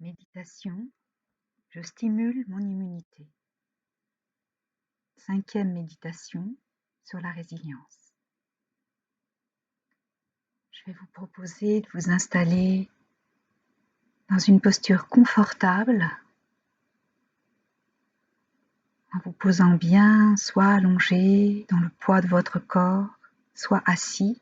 Méditation, je stimule mon immunité. 5e méditation sur la résilience. Je vais vous proposer de vous installer dans une posture confortable en vous posant bien, soit allongé dans le poids de votre corps, soit assis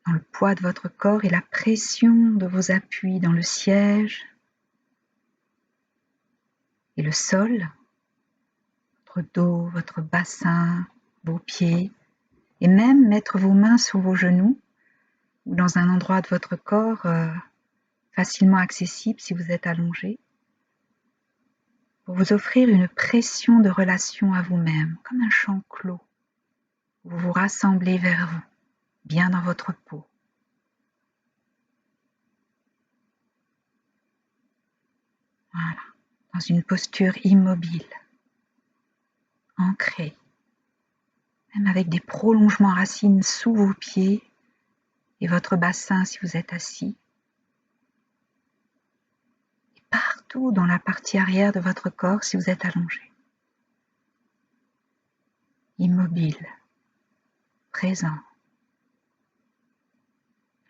dans le poids de votre corps et la pression de vos appuis dans le siège et le sol, votre dos, votre bassin, vos pieds, et même mettre vos mains sur vos genoux ou dans un endroit de votre corps facilement accessible si vous êtes allongé, pour vous offrir une pression de relation à vous-même, comme un champ clos. Vous vous rassemblez vers vous, bien dans votre peau. Voilà, dans une posture immobile, ancrée, même avec des prolongements racines sous vos pieds et votre bassin si vous êtes assis. Et partout dans la partie arrière de votre corps si vous êtes allongé. Immobile, présent,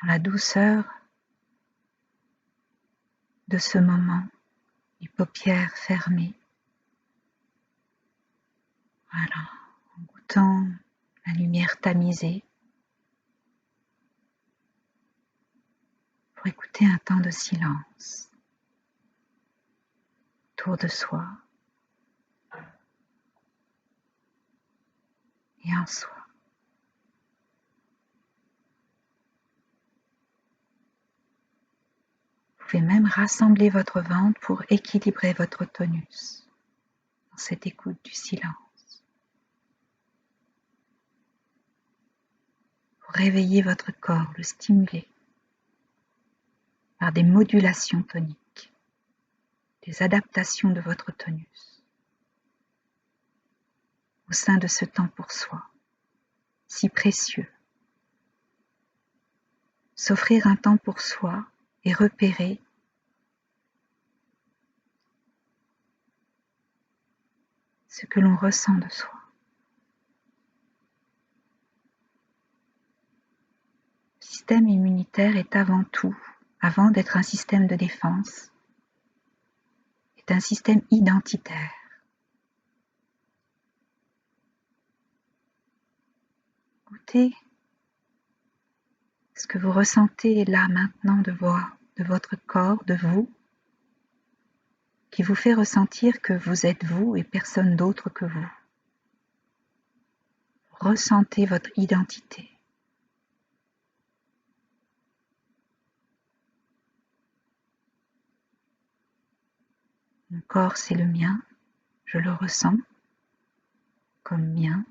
dans la douceur de ce moment, les paupières fermées. Voilà, en goûtant la lumière tamisée pour écouter un temps de silence autour de soi et en soi. Vous pouvez même rassembler votre ventre pour équilibrer votre tonus dans cette écoute du silence. Pour réveiller votre corps, le stimuler par des modulations toniques, des adaptations de votre tonus au sein de ce temps pour soi, si précieux. S'offrir un temps pour soi et repérer ce que l'on ressent de soi. Le système immunitaire est avant tout, avant d'être un système de défense, est un système identitaire. Goûtez ce que vous ressentez là maintenant de votre corps, de vous, qui vous fait ressentir que vous êtes vous et personne d'autre que vous. Ressentez votre identité. Mon corps, c'est le mien, je le ressens comme mien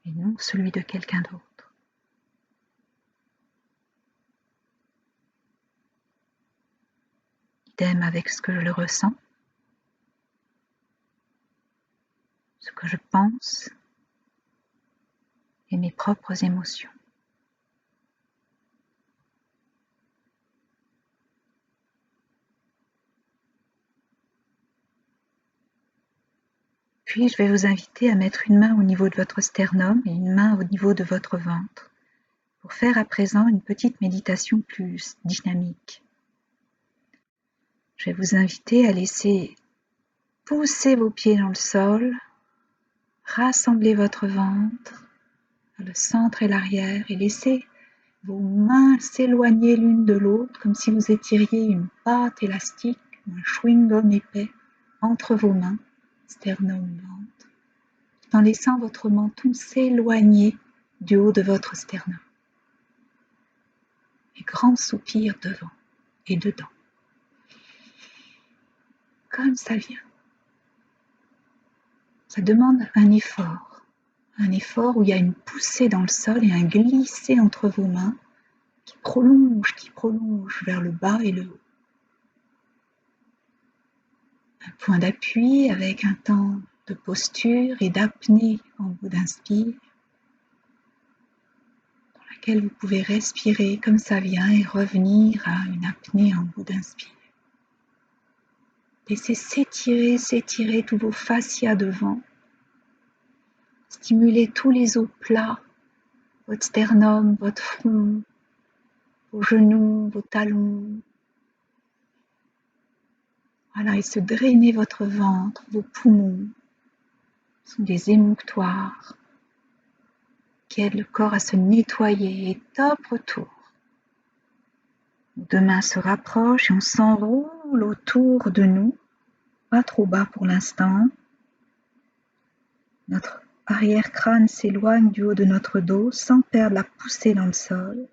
et non celui de quelqu'un d'autre. Idem avec ce que je le ressens, ce que je pense et mes propres émotions. Puis je vais vous inviter à mettre une main au niveau de votre sternum et une main au niveau de votre ventre pour faire à présent une petite méditation plus dynamique. Je vais vous inviter à laisser pousser vos pieds dans le sol, rassembler votre ventre, le centre et l'arrière et laisser vos mains s'éloigner l'une de l'autre comme si vous étiriez une pâte élastique, un chewing-gum épais entre vos mains, sternum, ventre, tout en laissant votre menton s'éloigner du haut de votre sternum. Et grand soupir devant et dedans. Comme ça vient. Ça demande un effort où il y a une poussée dans le sol et un glisser entre vos mains qui prolonge vers le bas et le haut. Un point d'appui avec un temps de posture et d'apnée en bout d'inspire, dans laquelle vous pouvez respirer comme ça vient et revenir à une apnée en bout d'inspire. Laissez s'étirer tous vos fascias devant. Stimulez tous les os plats, votre sternum, votre front, vos genoux, vos talons. Voilà, et se drainer votre ventre, vos poumons sont des émonctoires qui aident le corps à se nettoyer. Et top retour. Nos deux mains se rapprochent et on s'enroule autour de nous, pas trop bas pour l'instant. Notre arrière-crâne s'éloigne du haut de notre dos sans perdre la poussée dans le sol.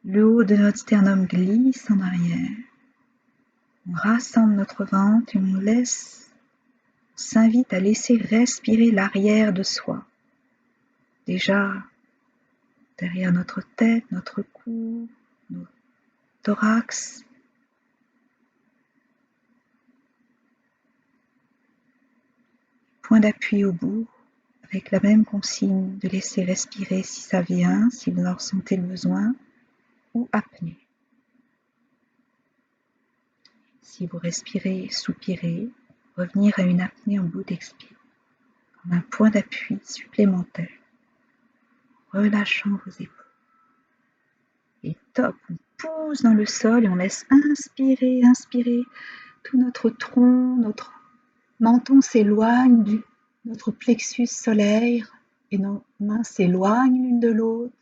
Le haut de notre sternum glisse en arrière. On rassemble notre ventre et s'invite à laisser respirer l'arrière de soi. Déjà derrière notre tête, notre cou, notre thorax. Point d'appui au bout, avec la même consigne de laisser respirer si ça vient, si vous en ressentez le besoin, ou apnée. Si vous respirez, soupirez, revenir à une apnée en bout d'expire, comme un point d'appui supplémentaire, relâchant vos épaules. Et top, on pousse dans le sol et on laisse inspirer tout notre tronc, notre menton s'éloigne de notre plexus solaire et nos mains s'éloignent l'une de l'autre.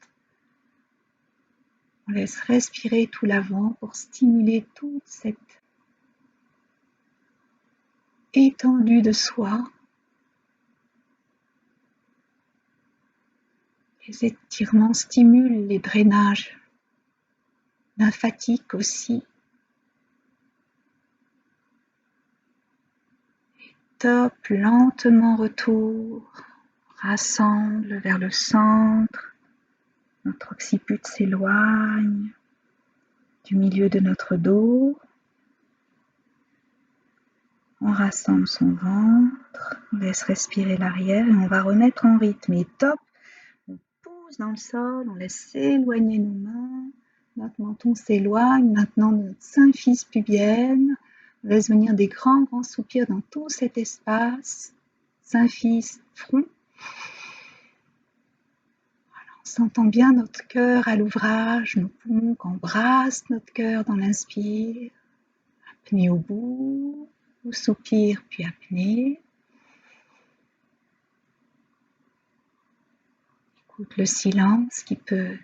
On laisse respirer tout l'avant pour stimuler toute cette étendue de soi. Les étirements stimulent les drainages lymphatiques aussi. Et top, lentement retour, rassemble vers le centre. Notre occiput s'éloigne du milieu de notre dos. On rassemble son ventre, on laisse respirer l'arrière et on va remettre en rythme. Et top, on pousse dans le sol, on laisse s'éloigner nos mains. Notre menton s'éloigne maintenant de notre symphyse pubienne. On laisse venir des grands soupirs dans tout cet espace. Symphyse, front. Voilà, on s'entend bien notre cœur à l'ouvrage, nos poumons qui embrassent notre cœur dans l'inspire. Apnée au bout, ou soupir puis apnée. Écoute le silence qui peut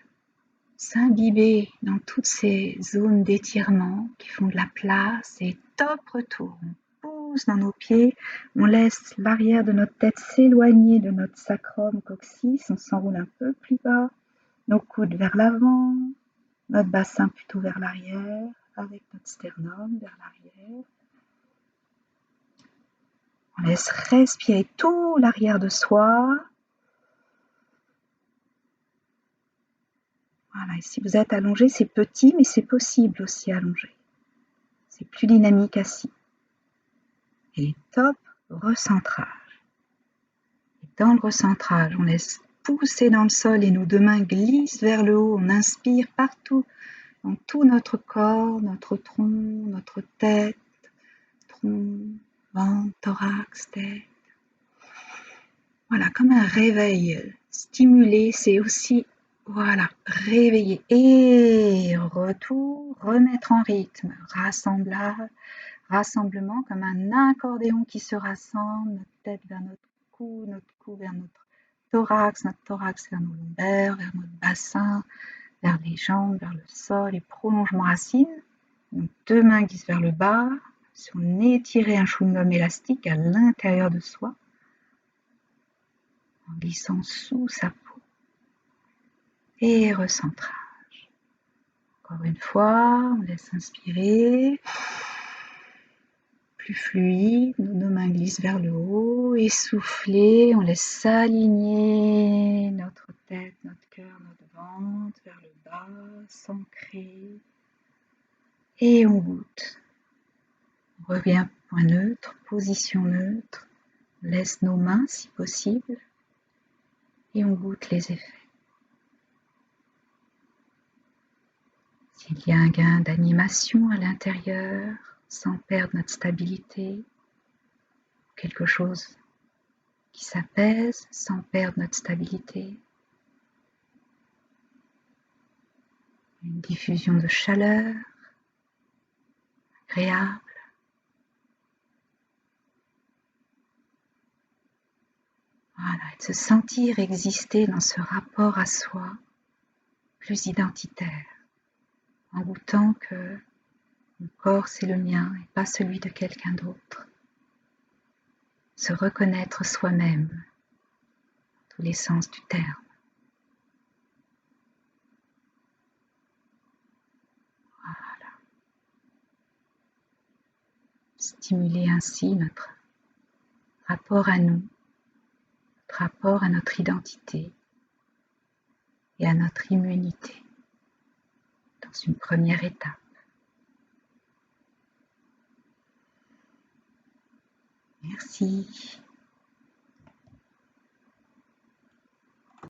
s'imbiber dans toutes ces zones d'étirement qui font de la place et top retour. On pousse dans nos pieds, on laisse l'arrière de notre tête s'éloigner de notre sacrum coccyx, on s'enroule un peu plus bas, nos coudes vers l'avant, notre bassin plutôt vers l'arrière, avec notre sternum vers l'arrière. On laisse respirer tout l'arrière de soi. Voilà, et si vous êtes allongé, c'est petit, mais c'est possible aussi allongé. C'est plus dynamique assis. Et top, recentrage. Et dans le recentrage, on laisse pousser dans le sol et nos deux mains glissent vers le haut. On inspire partout, dans tout notre corps, notre tronc, notre tête, tronc, ventre, thorax, tête. Voilà, comme un réveil stimulé, c'est aussi, voilà, réveiller et retour, remettre en rythme, rassemblement comme un accordéon qui se rassemble, notre tête vers notre cou vers notre thorax vers nos lombaires, vers notre bassin, vers les jambes, vers le sol et prolongement racine. Donc, deux mains glissent vers le bas, si on étirait un chewing-gum élastique à l'intérieur de soi, en glissant sous sa peau. Et recentrage. Encore une fois, on laisse inspirer. Plus fluide, nos deux mains glissent vers le haut. Essoufflez, on laisse s'aligner notre tête, notre cœur, notre ventre vers le bas, s'ancrer. Et on goûte. On revient point neutre, position neutre. On laisse nos mains si possible. Et on goûte les effets. S'il y a un gain d'animation à l'intérieur, sans perdre notre stabilité, quelque chose qui s'apaise sans perdre notre stabilité, une diffusion de chaleur agréable. Voilà, et de se sentir exister dans ce rapport à soi plus identitaire, en goûtant que mon corps c'est le mien et pas celui de quelqu'un d'autre. Se reconnaître soi-même, dans tous les sens du terme. Voilà. Stimuler ainsi notre rapport à nous, notre rapport à notre identité et à notre immunité dans une première étape. Merci.